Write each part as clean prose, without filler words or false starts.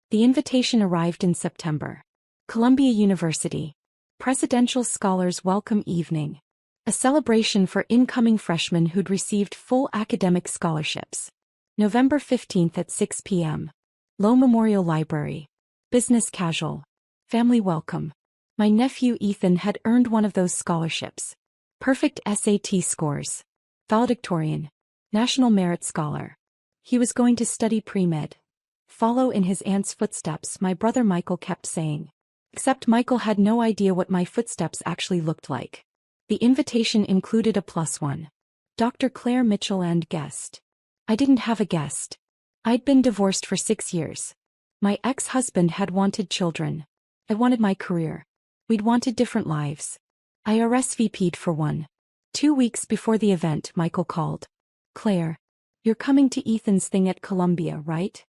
The invitation arrived in September. Columbia University. Presidential Scholars Welcome Evening. A celebration for incoming freshmen who'd received full academic scholarships. November 15th at 6 p.m. Low Memorial Library. Business casual. Family welcome. My nephew Ethan had earned one of those scholarships. Perfect SAT scores. Valedictorian. National Merit Scholar. He was going to study pre-med. Follow in his aunt's footsteps, my brother Michael kept saying. Except Michael had no idea what my footsteps actually looked like. The invitation included a +1. Dr. Claire Mitchell and guest. I didn't have a guest. I'd been divorced for 6 years. My ex-husband had wanted children. I wanted my career. We'd wanted different lives. I RSVP'd for one. 2 weeks before the event, Michael called. Claire, you're coming to Ethan's thing at Columbia, right?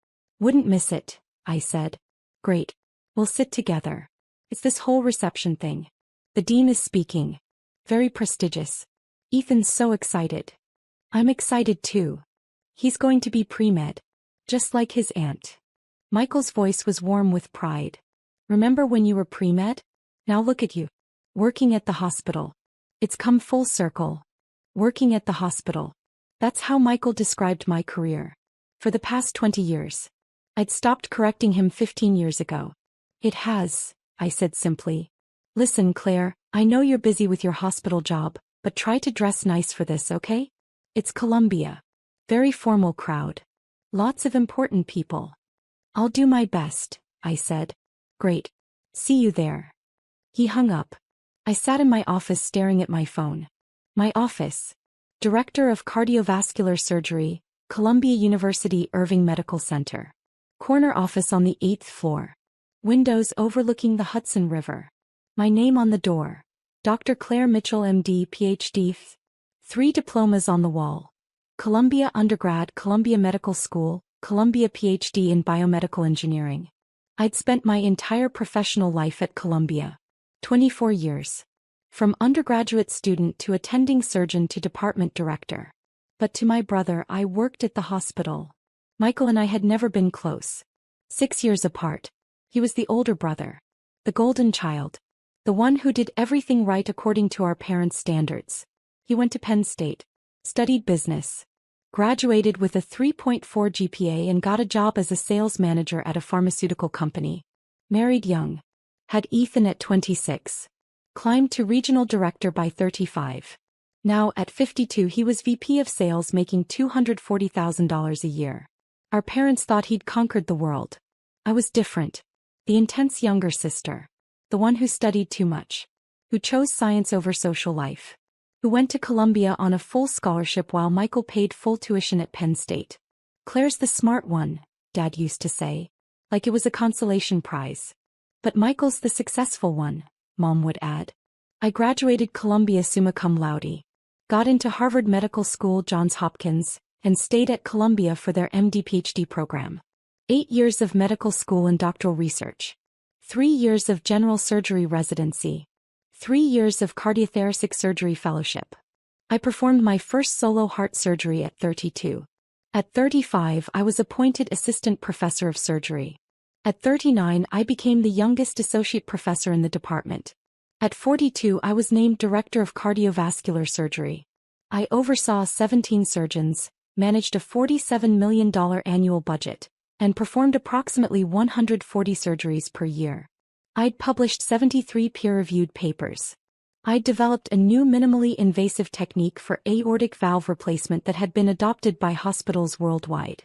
Wouldn't miss it, I said. Great. We'll sit together. It's this whole reception thing. The dean is speaking. Very prestigious. Ethan's so excited. I'm excited too. He's going to be pre-med. Just like his aunt. Michael's voice was warm with pride. Remember when you were pre-med? Now look at you. Working at the hospital. It's come full circle. Working at the hospital. That's how Michael described my career. For the past 20 years. I'd stopped correcting him 15 years ago. It has, I said simply. Listen, Claire, I know you're busy with your hospital job, but try to dress nice for this, okay? It's Columbia. Very formal crowd. Lots of important people. I'll do my best, I said. Great. See you there. He hung up. I sat in my office staring at my phone. My office. Director of Cardiovascular Surgery, Columbia University Irving Medical Center. Corner office on the 8th floor. Windows overlooking the Hudson River. My name on the door. Dr. Claire Mitchell MD PhD. 3 diplomas on the wall. Columbia undergrad, Columbia Medical School, Columbia PhD in biomedical engineering. I'd spent my entire professional life at Columbia. 24 years. From undergraduate student to attending surgeon to department director. But to my brother, I worked at the hospital. Michael and I had never been close. 6 years apart. He was the older brother. The golden child. The one who did everything right according to our parents' standards. He went to Penn State. Studied business. Graduated with a 3.4 GPA and got a job as a sales manager at a pharmaceutical company. Married young. Had Ethan at 26. Climbed to regional director by 35. Now at 52 he was VP of sales making $240,000 a year. Our parents thought he'd conquered the world. I was different. The intense younger sister. The one who studied too much. Who chose science over social life. Who went to Columbia on a full scholarship while Michael paid full tuition at Penn State. Claire's the smart one, Dad used to say. Like it was a consolation prize. But Michael's the successful one, Mom would add. I graduated Columbia summa cum laude. Got into Harvard Medical School, Johns Hopkins, and stayed at Columbia for their MD-PhD program. 8 years of medical school and doctoral research. 3 years of general surgery residency. 3 years of cardiothoracic surgery fellowship. I performed my first solo heart surgery at 32. At 35 I was appointed assistant professor of surgery. At 39 I became the youngest associate professor in the department. At 42 I was named director of cardiovascular surgery. I oversaw 17 surgeons, managed a $47 million annual budget, and performed approximately 140 surgeries per year. I'd published 73 peer-reviewed papers. I'd developed a new minimally invasive technique for aortic valve replacement that had been adopted by hospitals worldwide.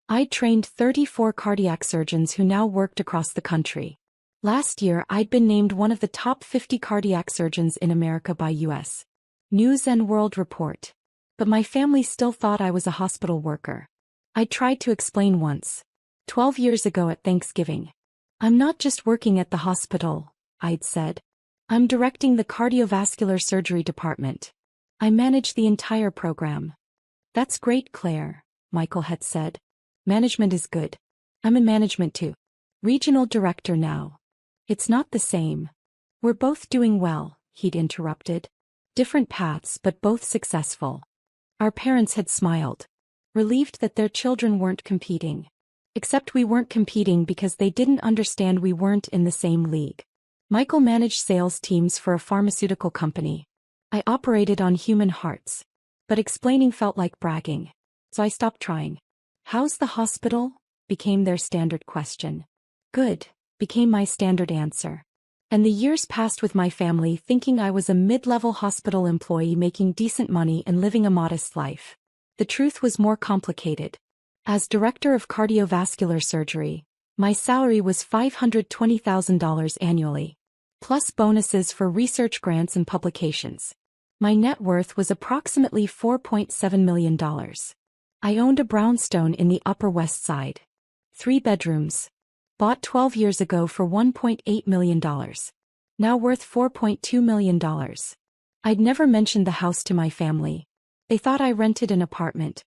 I'd trained 34 cardiac surgeons who now worked across the country. Last year I'd been named one of the top 50 cardiac surgeons in America by U.S. News and World Report. But my family still thought I was a hospital worker. I tried to explain once. 12 years ago at Thanksgiving. I'm not just working at the hospital, I'd said. I'm directing the cardiovascular surgery department. I manage the entire program. That's great, Claire, Michael had said. Management is good. I'm in management too. Regional director now. It's not the same. We're both doing well, he'd interrupted. Different paths but both successful. Our parents had smiled. Relieved that their children weren't competing. Except we weren't competing because they didn't understand we weren't in the same league. Michael managed sales teams for a pharmaceutical company. I operated on human hearts. But explaining felt like bragging. So I stopped trying. "How's the hospital?" became their standard question. "Good," became my standard answer. And the years passed with my family thinking I was a mid-level hospital employee making decent money and living a modest life. The truth was more complicated. As director of cardiovascular surgery, my salary was $520,000 annually, plus bonuses for research grants and publications. My net worth was approximately $4.7 million. I owned a brownstone in the Upper West Side. 3 bedrooms. Bought 12 years ago for $1.8 million. Now worth $4.2 million. I'd never mentioned the house to my family. They thought I rented an apartment.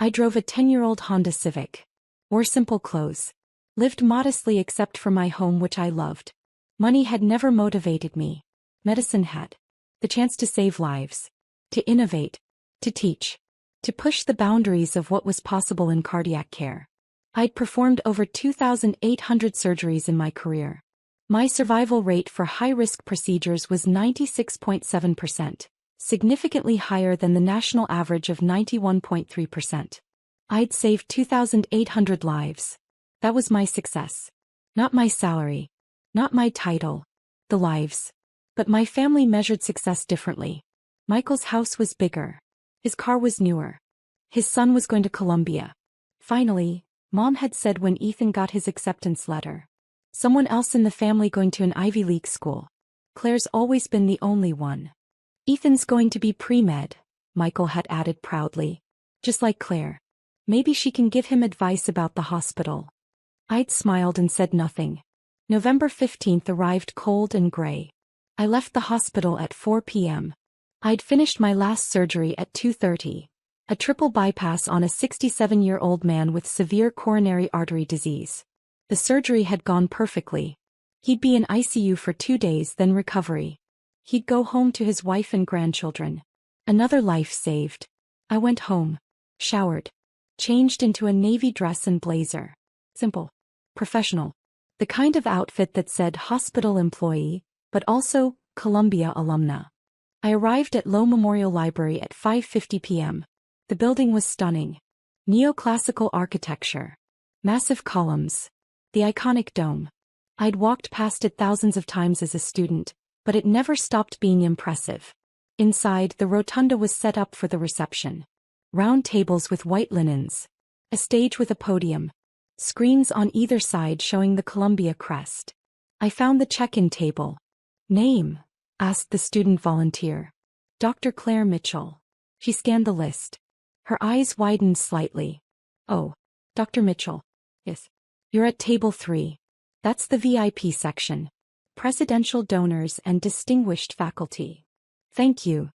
I drove a 10-year-old Honda Civic. Wore simple clothes. Lived modestly except for my home which I loved. Money had never motivated me. Medicine had. The chance to save lives. To innovate. To teach. To push the boundaries of what was possible in cardiac care. I'd performed over 2,800 surgeries in my career. My survival rate for high-risk procedures was 96.7%, significantly higher than the national average of 91.3%. I'd saved 2,800 lives. That was my success. Not my salary. Not my title. The lives. But my family measured success differently. Michael's house was bigger. His car was newer. His son was going to Columbia. Finally, Mom had said when Ethan got his acceptance letter. Someone else in the family going to an Ivy League school. Claire's always been the only one. Ethan's going to be pre-med, Michael had added proudly. Just like Claire. Maybe she can give him advice about the hospital. I'd smiled and said nothing. November 15th arrived cold and gray. I left the hospital at 4 p.m. I'd finished my last surgery at 2:30. A triple bypass on a 67-year-old man with severe coronary artery disease. The surgery had gone perfectly. He'd be in ICU for 2 days then recovery. He'd go home to his wife and grandchildren. Another life saved. I went home. Showered. Changed into a navy dress and blazer. Simple. Professional. The kind of outfit that said hospital employee, but also Columbia alumna. I arrived at Low Memorial Library at 5:50 p.m. The building was stunning. Neoclassical architecture. Massive columns. The iconic dome. I'd walked past it thousands of times as a student, but it never stopped being impressive. Inside, the rotunda was set up for the reception. Round tables with white linens. A stage with a podium. Screens on either side showing the Columbia crest. I found the check-in table. "Name?" asked the student volunteer. "Dr. Claire Mitchell." She scanned the list. Her eyes widened slightly. "Oh, Dr. Mitchell. Yes. You're at table 3. That's the VIP section. Presidential donors and distinguished faculty." "Thank you."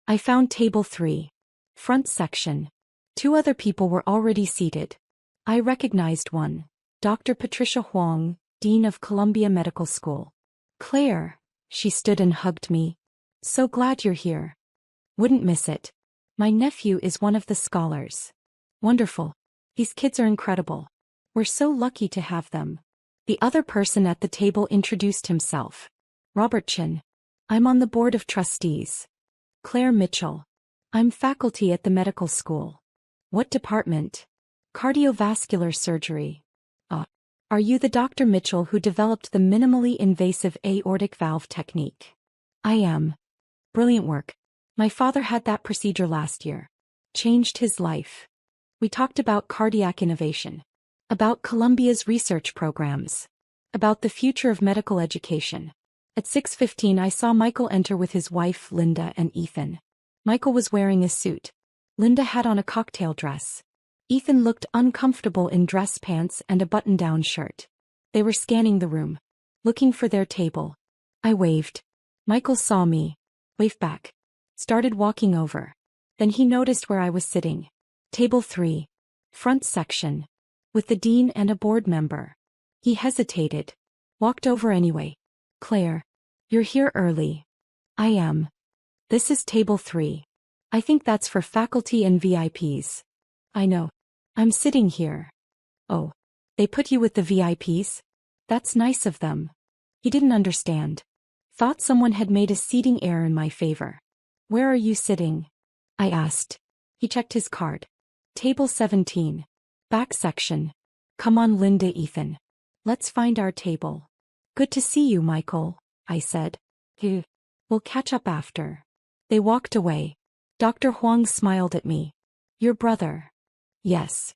I found table 3. Front section. 2 other people were already seated. I recognized one. Dr. Patricia Huang, Dean of Columbia Medical School. "Claire." She stood and hugged me. "So glad you're here. Wouldn't miss it. My nephew is one of the scholars." "Wonderful. These kids are incredible. We're so lucky to have them." The other person at the table introduced himself. "Robert Chin. I'm on the board of trustees." "Claire Mitchell. I'm faculty at the medical school." "What department?" "Cardiovascular surgery." Are you the Dr. Mitchell who developed the minimally invasive aortic valve technique?" "I am." "Brilliant work. My father had that procedure last year. Changed his life." We talked about cardiac innovation. About Columbia's research programs. About the future of medical education. At 6:15 I saw Michael enter with his wife Linda and Ethan. Michael was wearing a suit. Linda had on a cocktail dress. Ethan looked uncomfortable in dress pants and a button-down shirt. They were scanning the room. Looking for their table. I waved. Michael saw me. Waved back. Started walking over. Then he noticed where I was sitting. Table 3. Front section. With the dean and a board member. He hesitated. Walked over anyway. "Claire. You're here early." "I am." "This is table 3. I think that's for faculty and VIPs." "I know. I'm sitting here." "Oh. They put you with the VIPs? That's nice of them. He didn't understand. Thought someone had made a seating error in my favor. Where are you sitting? I asked. He checked his card. Table 17. Back section. Come on, Linda, Ethan. Let's find our table. Good to see you, Michael, I said. We'll catch up after. They walked away. Dr. Huang smiled at me. Your brother? Yes.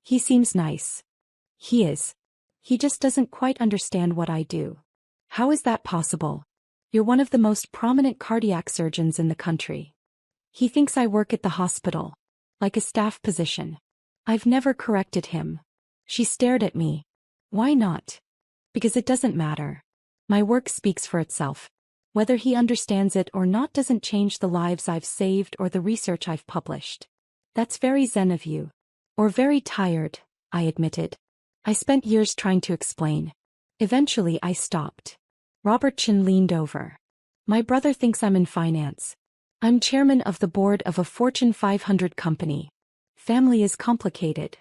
He seems nice. He is. He just doesn't quite understand what I do. How is that possible? You're one of the most prominent cardiac surgeons in the country. He thinks I work at the hospital, like a staff position. I've never corrected him. She stared at me. Why not? Because it doesn't matter. My work speaks for itself. Whether he understands it or not doesn't change the lives I've saved or the research I've published. That's very zen of you. Or very tired, I admitted. I spent years trying to explain. Eventually I stopped. Robert Chin leaned over. My brother thinks I'm in finance. I'm chairman of the board of a Fortune 500 company. Family is complicated.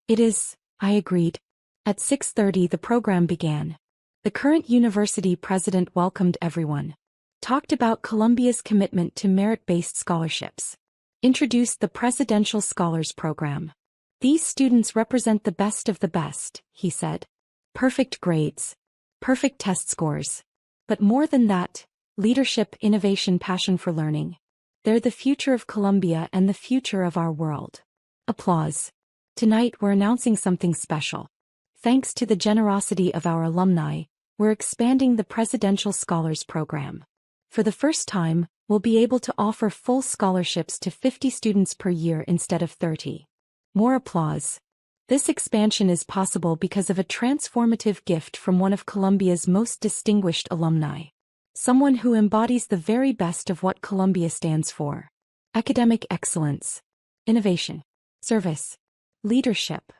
It is, I agreed. At 6:30 the program began. The current university president welcomed everyone. Talked about Columbia's commitment to merit-based scholarships. Introduced the Presidential Scholars Program. These students represent the best of the best, he said. Perfect grades. Perfect test scores. But more than that, leadership, innovation, passion for learning. They're the future of Columbia and the future of our world. Applause. Tonight we're announcing something special. Thanks to the generosity of our alumni, we're expanding the Presidential Scholars Program. For the first time, we'll be able to offer full scholarships to 50 students per year instead of 30. More applause. This expansion is possible because of a transformative gift from one of Columbia's most distinguished alumni. Someone who embodies the very best of what Columbia stands for. Academic excellence. Innovation. Service. Leadership.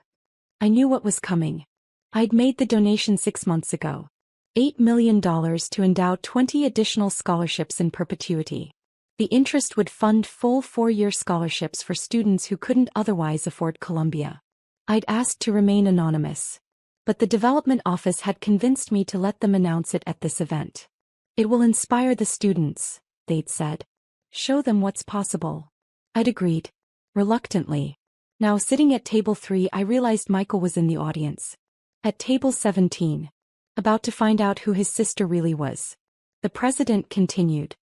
I knew what was coming. I'd made the donation 6 months ago. $8 million to endow 20 additional scholarships in perpetuity. The interest would fund full 4-year scholarships for students who couldn't otherwise afford Columbia. I'd asked to remain anonymous. But the development office had convinced me to let them announce it at this event. It will inspire the students, they'd said. Show them what's possible. I'd agreed. Reluctantly. Now sitting at table 3 I realized Michael was in the audience. At table 17. About to find out who his sister really was. The president continued.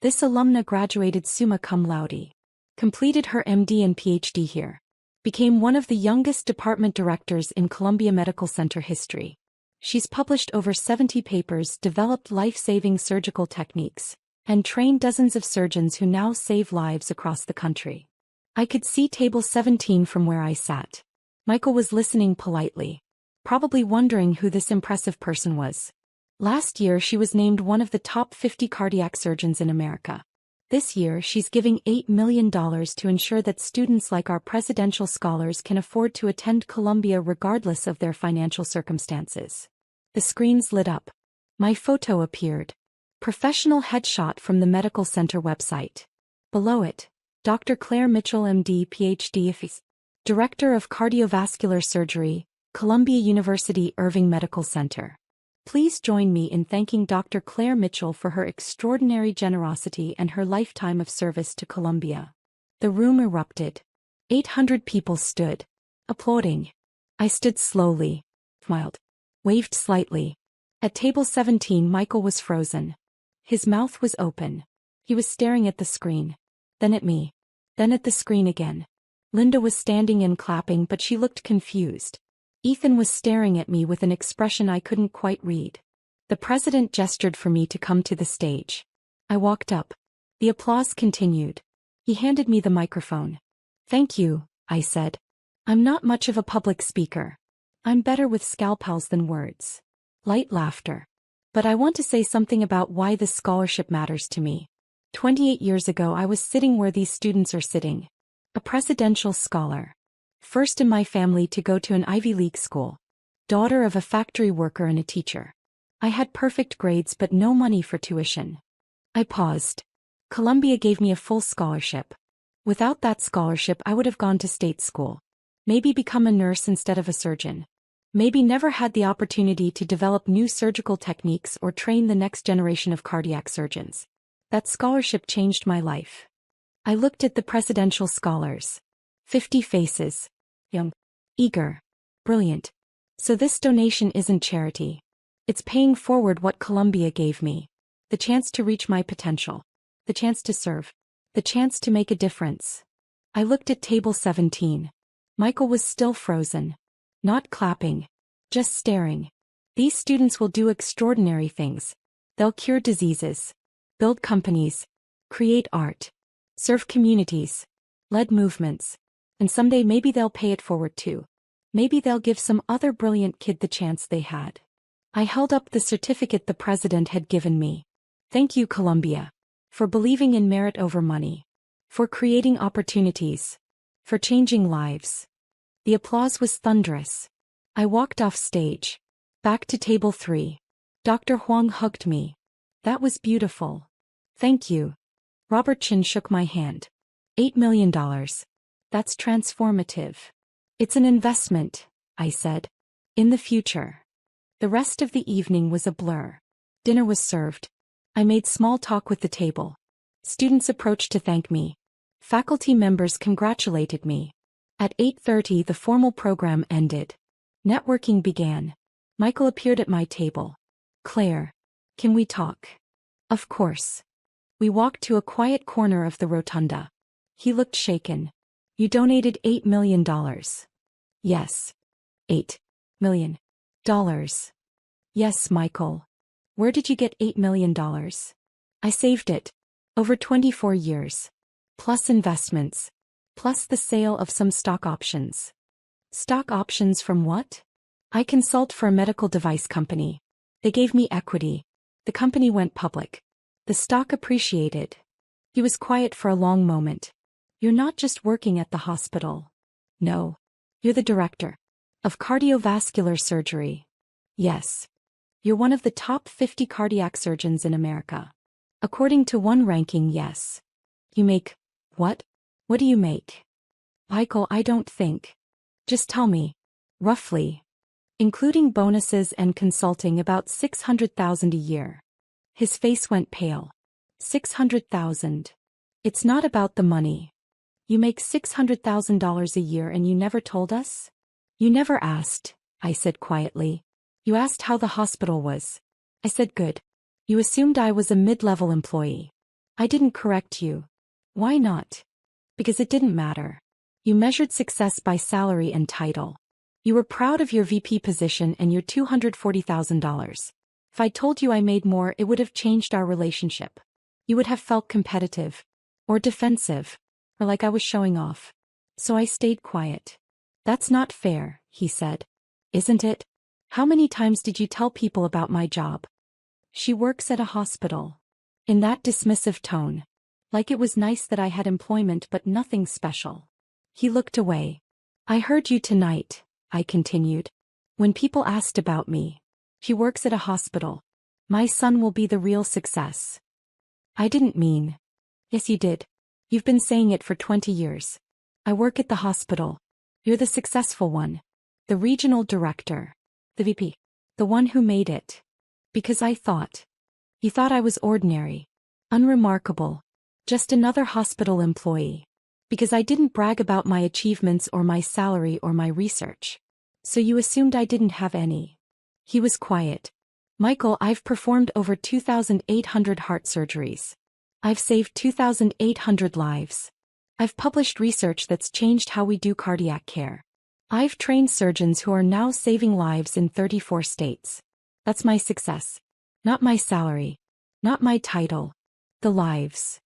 This alumna graduated summa cum laude. Completed her MD and PhD here. Became one of the youngest department directors in Columbia Medical Center history. She's published over 70 papers, developed life-saving surgical techniques, and trained dozens of surgeons who now save lives across the country. I could see table 17 from where I sat. Michael was listening politely. Probably wondering who this impressive person was. Last year she was named one of the top 50 cardiac surgeons in America. This year she's giving $8 million to ensure that students like our presidential scholars can afford to attend Columbia regardless of their financial circumstances. The screens lit up. My photo appeared. Professional headshot from the medical center website. Below it, Dr. Claire Mitchell MD PhD, Director of Cardiovascular Surgery, Columbia University Irving Medical Center. Please join me in thanking Dr. Claire Mitchell for her extraordinary generosity and her lifetime of service to Columbia. The room erupted. 800 people stood, applauding. I stood slowly, smiled, waved slightly. At table 17 Michael was frozen. His mouth was open. He was staring at the screen. Then at me. Then at the screen again. Linda was standing and clapping, but she looked confused. Ethan was staring at me with an expression I couldn't quite read. The president gestured for me to come to the stage. I walked up. The applause continued. He handed me the microphone. Thank you, I said. I'm not much of a public speaker. I'm better with scalpels than words. Light laughter. But I want to say something about why this scholarship matters to me. 28 years ago I was sitting where these students are sitting. A presidential scholar. First in my family to go to an Ivy League school. Daughter of a factory worker and a teacher. I had perfect grades but no money for tuition. I paused. Columbia gave me a full scholarship. Without that scholarship I would have gone to state school. Maybe become a nurse instead of a surgeon. Maybe never had the opportunity to develop new surgical techniques or train the next generation of cardiac surgeons. That scholarship changed my life. I looked at the presidential scholars. 50 faces. Young. Eager. Brilliant. So this donation isn't charity. It's paying forward what Columbia gave me. The chance to reach my potential. The chance to serve. The chance to make a difference. I looked at table 17. Michael was still frozen. Not clapping. Just staring. These students will do extraordinary things. They'll cure diseases. Build companies. Create art. Serve communities. Lead movements. And someday maybe they'll pay it forward too. Maybe they'll give some other brilliant kid the chance they had. I held up the certificate the president had given me. Thank you, Columbia. For believing in merit over money. For creating opportunities. For changing lives. The applause was thunderous. I walked off stage. Back to table 3. Dr. Huang hugged me. That was beautiful. Thank you. Robert Chin shook my hand. $8 million. That's transformative. It's an investment, I said. In the future. The rest of the evening was a blur. Dinner was served. I made small talk with the table. Students approached to thank me. Faculty members congratulated me. At 8:30 the formal program ended. Networking began. Michael appeared at my table. Claire. Can we talk? Of course. We walked to a quiet corner of the rotunda. He looked shaken. You donated $8 million. Yes. $8 million. Yes, Michael. Where did you get $8 million? I saved it. Over 24 years. Plus investments. Plus the sale of some stock options. Stock options from what? I consult for a medical device company. They gave me equity. The company went public. The stock appreciated. He was quiet for a long moment. You're not just working at the hospital. No. You're the director of cardiovascular surgery. Yes. You're one of the top 50 cardiac surgeons in America. According to one ranking, yes. You make what? What do you make? Michael, I don't think. Just tell me. Roughly. Including bonuses and consulting, about $600,000 a year. His face went pale. $600,000. It's not about the money. You make $600,000 a year and you never told us? You never asked, I said quietly. You asked how the hospital was. I said good. You assumed I was a mid-level employee. I didn't correct you. Why not? Because it didn't matter. You measured success by salary and title. You were proud of your VP position and your $240,000. If I told you I made more, it would have changed our relationship. You would have felt competitive. Or defensive. Or like I was showing off. So I stayed quiet. That's not fair, he said. Isn't it? How many times did you tell people about my job? She works at a hospital. In that dismissive tone. Like it was nice that I had employment but nothing special. He looked away. I heard you tonight, I continued. When people asked about me. She works at a hospital. My son will be the real success. I didn't mean. Yes, you did. You've been saying it for 20 years. I work at the hospital. You're the successful one. The regional director. The VP. The one who made it. Because I thought. You thought I was ordinary. Unremarkable. Just another hospital employee. Because I didn't brag about my achievements or my salary or my research. So you assumed I didn't have any. He was quiet. Michael, I've performed over 2,800 heart surgeries. I've saved 2,800 lives. I've published research that's changed how we do cardiac care. I've trained surgeons who are now saving lives in 34 states. That's my success. Not my salary. Not my title. The lives.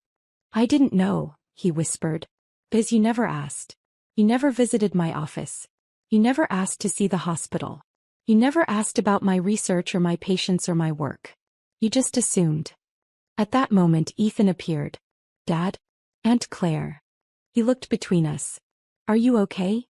I didn't know, he whispered. Because you never asked. You never visited my office. You never asked to see the hospital. You never asked about my research or my patients or my work. You just assumed. At that moment Ethan appeared. Dad? Aunt Claire. He looked between us. Are you okay?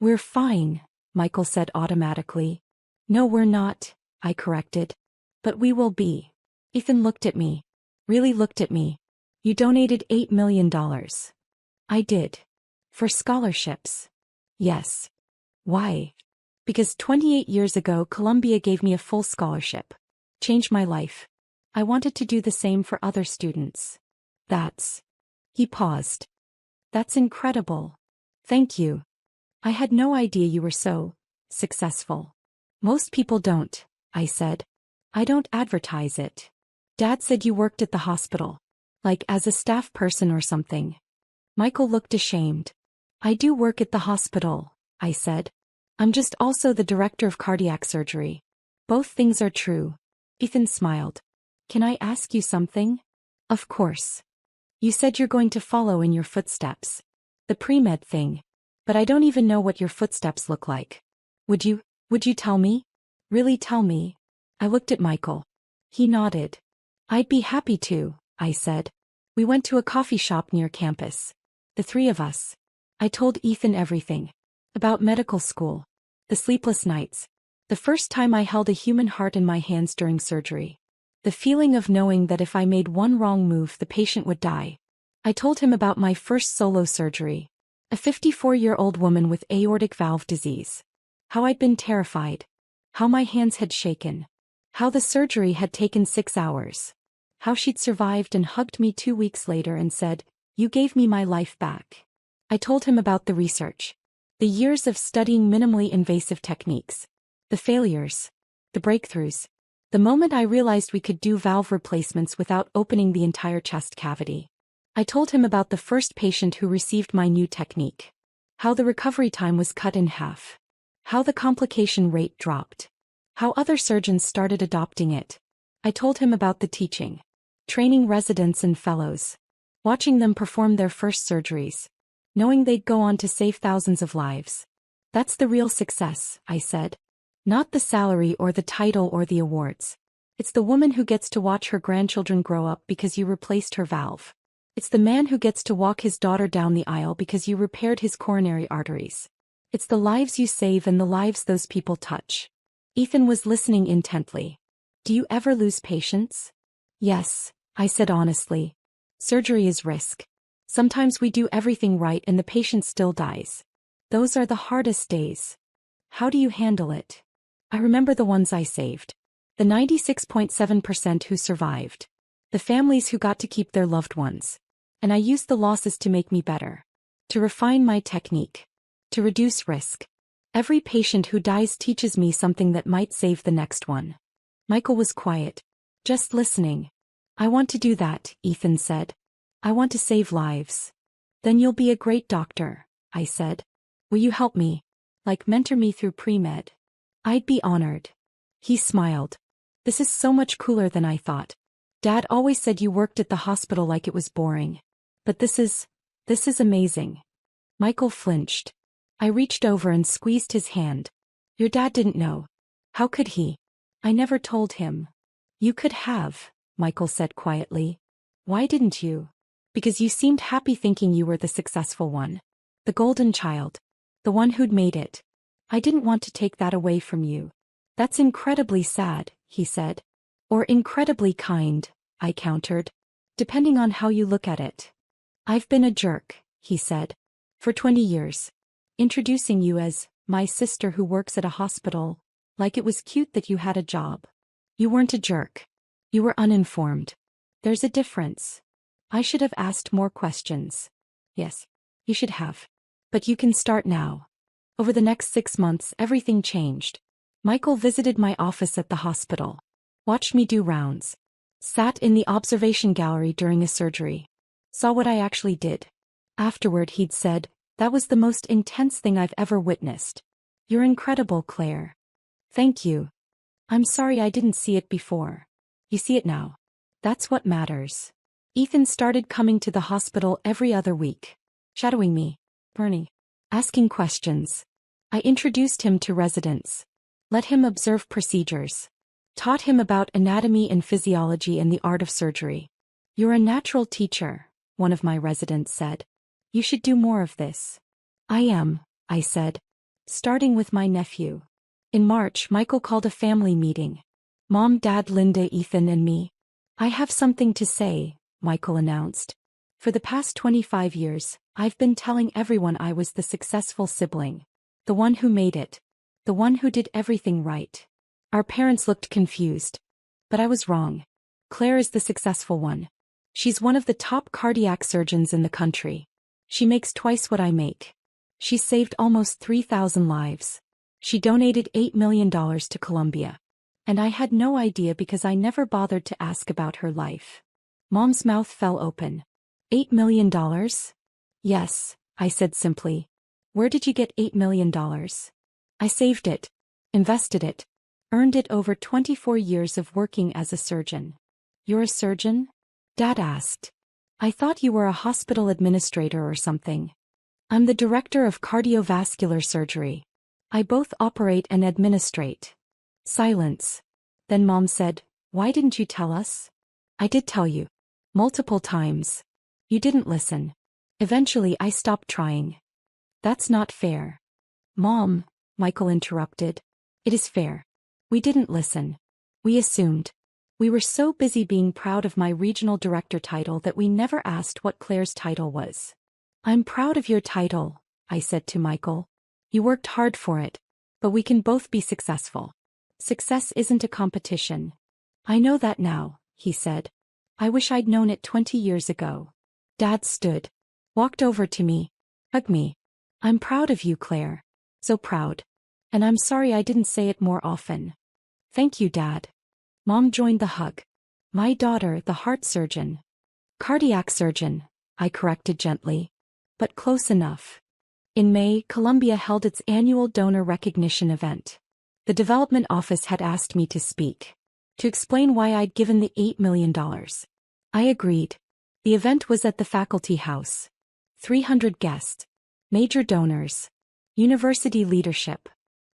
We're fine, Michael said automatically. No, we're not, I corrected. But we will be. Ethan looked at me. Really looked at me. You donated $8 million. I did. For scholarships. Yes. Why? Because 28 years ago Columbia gave me a full scholarship. Changed my life. I wanted to do the same for other students. That's... He paused. That's incredible. Thank you. I had no idea you were so successful. Most people don't, I said. I don't advertise it. Dad said you worked at the hospital. Like as a staff person or something. Michael looked ashamed. I do work at the hospital, I said. I'm just also the director of cardiac surgery. Both things are true. Ethan smiled. Can I ask you something? Of course. You said you're going to follow in your footsteps. The pre-med thing. But I don't even know what your footsteps look like. Would you tell me? Really tell me? I looked at Michael. He nodded. I'd be happy to, I said. We went to a coffee shop near campus. The three of us. I told Ethan everything. About medical school. The sleepless nights. The first time I held a human heart in my hands during surgery. The feeling of knowing that if I made one wrong move the patient would die. I told him about my first solo surgery. A 54-year-old woman with aortic valve disease. How I'd been terrified. How my hands had shaken. How the surgery had taken 6 hours. How she'd survived and hugged me 2 weeks later and said, "You gave me my life back." I told him about the research. The years of studying minimally invasive techniques. The failures. The breakthroughs. The moment I realized we could do valve replacements without opening the entire chest cavity. I told him about the first patient who received my new technique. How the recovery time was cut in half. How the complication rate dropped. How other surgeons started adopting it. I told him about the teaching. Training residents and fellows. Watching them perform their first surgeries. Knowing they'd go on to save thousands of lives. That's the real success, I said. Not the salary or the title or the awards. It's the woman who gets to watch her grandchildren grow up because you replaced her valve. It's the man who gets to walk his daughter down the aisle because you repaired his coronary arteries. It's the lives you save and the lives those people touch. Ethan was listening intently. Do you ever lose patience? Yes, I said honestly. Surgery is risk. Sometimes we do everything right and the patient still dies. Those are the hardest days. How do you handle it? I remember the ones I saved. The 96.7% who survived. The families who got to keep their loved ones. And I used the losses to make me better. To refine my technique. To reduce risk. Every patient who dies teaches me something that might save the next one. Michael was quiet. Just listening. I want to do that, Ethan said. I want to save lives. Then you'll be a great doctor, I said. Will you help me? Like mentor me through pre-med? I'd be honored. He smiled. This is so much cooler than I thought. Dad always said you worked at the hospital like it was boring. But this is amazing. Michael flinched. I reached over and squeezed his hand. Your dad didn't know. How could he? I never told him. You could have, Michael said quietly. Why didn't you? Because you seemed happy thinking you were the successful one. The golden child. The one who'd made it. I didn't want to take that away from you. That's incredibly sad, he said. Or incredibly kind, I countered. Depending on how you look at it. I've been a jerk, he said. For 20 years. Introducing you as my sister who works at a hospital, like it was cute that you had a job. You weren't a jerk. You were uninformed. There's a difference. I should have asked more questions. Yes, you should have. But you can start now. Over the next 6 months, everything changed. Michael visited my office at the hospital. Watched me do rounds. Sat in the observation gallery during a surgery. Saw what I actually did. Afterward he'd said, "That was the most intense thing I've ever witnessed. You're incredible, Claire." Thank you. I'm sorry I didn't see it before. You see it now. That's what matters. Ethan started coming to the hospital every other week. Shadowing me. Bernie. Asking questions. I introduced him to residents. Let him observe procedures. Taught him about anatomy and physiology and the art of surgery. You're a natural teacher, one of my residents said. You should do more of this. I am, I said. Starting with my nephew. In March, Michael called a family meeting. Mom, Dad, Linda, Ethan, and me. I have something to say, Michael announced. For the past 25 years, I've been telling everyone I was the successful sibling. The one who made it. The one who did everything right. Our parents looked confused. But I was wrong. Claire is the successful one. She's one of the top cardiac surgeons in the country. She makes twice what I make. She saved almost 3,000 lives. She donated $8 million to Columbia. And I had no idea because I never bothered to ask about her life. Mom's mouth fell open. $8 million? Yes, I said simply. Where did you get $8 million? I saved it. Invested it. Earned it over 24 years of working as a surgeon. You're a surgeon? Dad asked. I thought you were a hospital administrator or something. I'm the director of cardiovascular surgery. I both operate and administrate. Silence. Then Mom said, why didn't you tell us? I did tell you. Multiple times. You didn't listen. Eventually I stopped trying. That's not fair. Mom, Michael interrupted. It is fair. We didn't listen. We assumed. We were so busy being proud of my regional director title that we never asked what Claire's title was. I'm proud of your title, I said to Michael. You worked hard for it. But we can both be successful. Success isn't a competition. I know that now, he said. I wish I'd known it 20 years ago. Dad stood. Walked over to me. Hugged me. I'm proud of you, Claire. So proud. And I'm sorry I didn't say it more often. Thank you, Dad. Mom joined the hug. My daughter, the heart surgeon. Cardiac surgeon, I corrected gently. But close enough. In May, Columbia held its annual donor recognition event. The development office had asked me to speak. To explain why I'd given the $8 million. I agreed. The event was at the faculty house. 300 guests. Major donors. University leadership.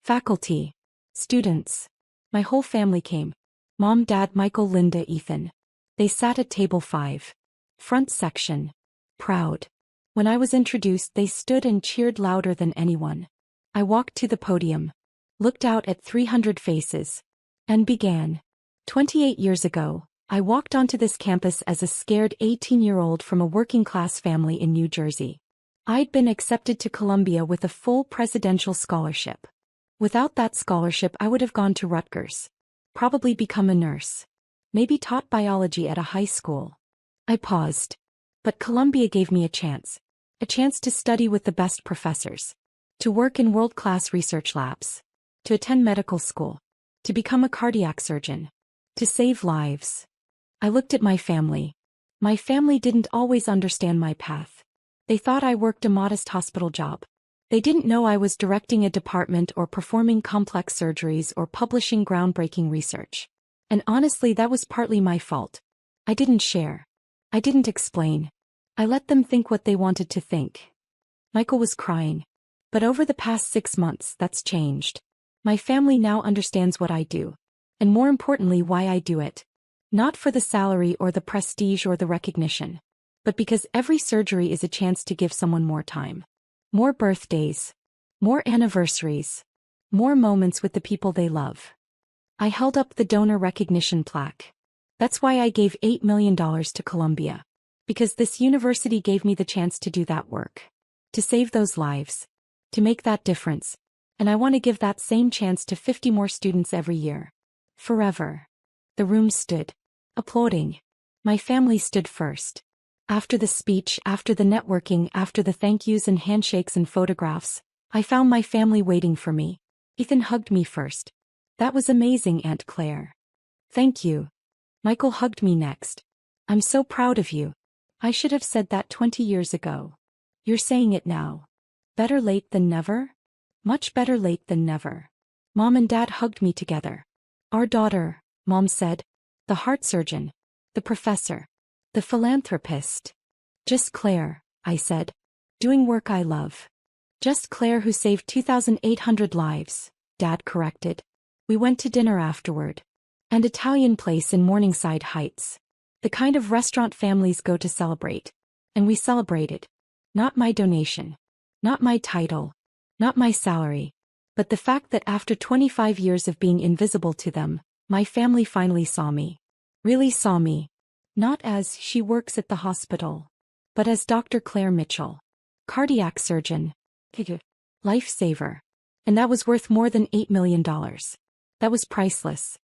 Faculty. Students. My whole family came. Mom, Dad, Michael, Linda, Ethan. They sat at table 5. Front section. Proud. When I was introduced, they stood and cheered louder than anyone. I walked to the podium. Looked out at 300 faces. And began. 28 years ago, I walked onto this campus as a scared 18-year-old from a working-class family in New Jersey. I'd been accepted to Columbia with a full presidential scholarship. Without that scholarship, I would have gone to Rutgers. Probably become a nurse. Maybe taught biology at a high school. I paused. But Columbia gave me a chance. A chance to study with the best professors. To work in world-class research labs. To attend medical school. To become a cardiac surgeon. To save lives. I looked at my family. My family didn't always understand my path. They thought I worked a modest hospital job. They didn't know I was directing a department or performing complex surgeries or publishing groundbreaking research. And honestly, that was partly my fault. I didn't share. I didn't explain. I let them think what they wanted to think. Michael was crying. But over the past 6 months, that's changed. My family now understands what I do. And more importantly, why I do it. Not for the salary or the prestige or the recognition. But because every surgery is a chance to give someone more time. More birthdays. More anniversaries. More moments with the people they love. I held up the donor recognition plaque. That's why I gave $8 million to Columbia. Because this university gave me the chance to do that work. To save those lives. To make that difference. And I want to give that same chance to 50 more students every year. Forever. The room stood. Applauding. My family stood first. After the speech, after the networking, after the thank yous and handshakes and photographs, I found my family waiting for me. Ethan hugged me first. That was amazing, Aunt Claire. Thank you. Michael hugged me next. I'm so proud of you. I should have said that 20 years ago. You're saying it now. Better late than never? Much better late than never. Mom and Dad hugged me together. Our daughter, Mom said. The heart surgeon. The professor. The philanthropist. Just Claire, I said. Doing work I love. Just Claire who saved 2,800 lives, Dad corrected. We went to dinner afterward. An Italian place in Morningside Heights. The kind of restaurant families go to celebrate. And we celebrated. Not my donation. Not my title. Not my salary. But the fact that after 25 years of being invisible to them, my family finally saw me. Really saw me. Not as she works at the hospital. But as Dr. Claire Mitchell. Cardiac surgeon. Lifesaver. And that was worth more than $8 million. That was priceless.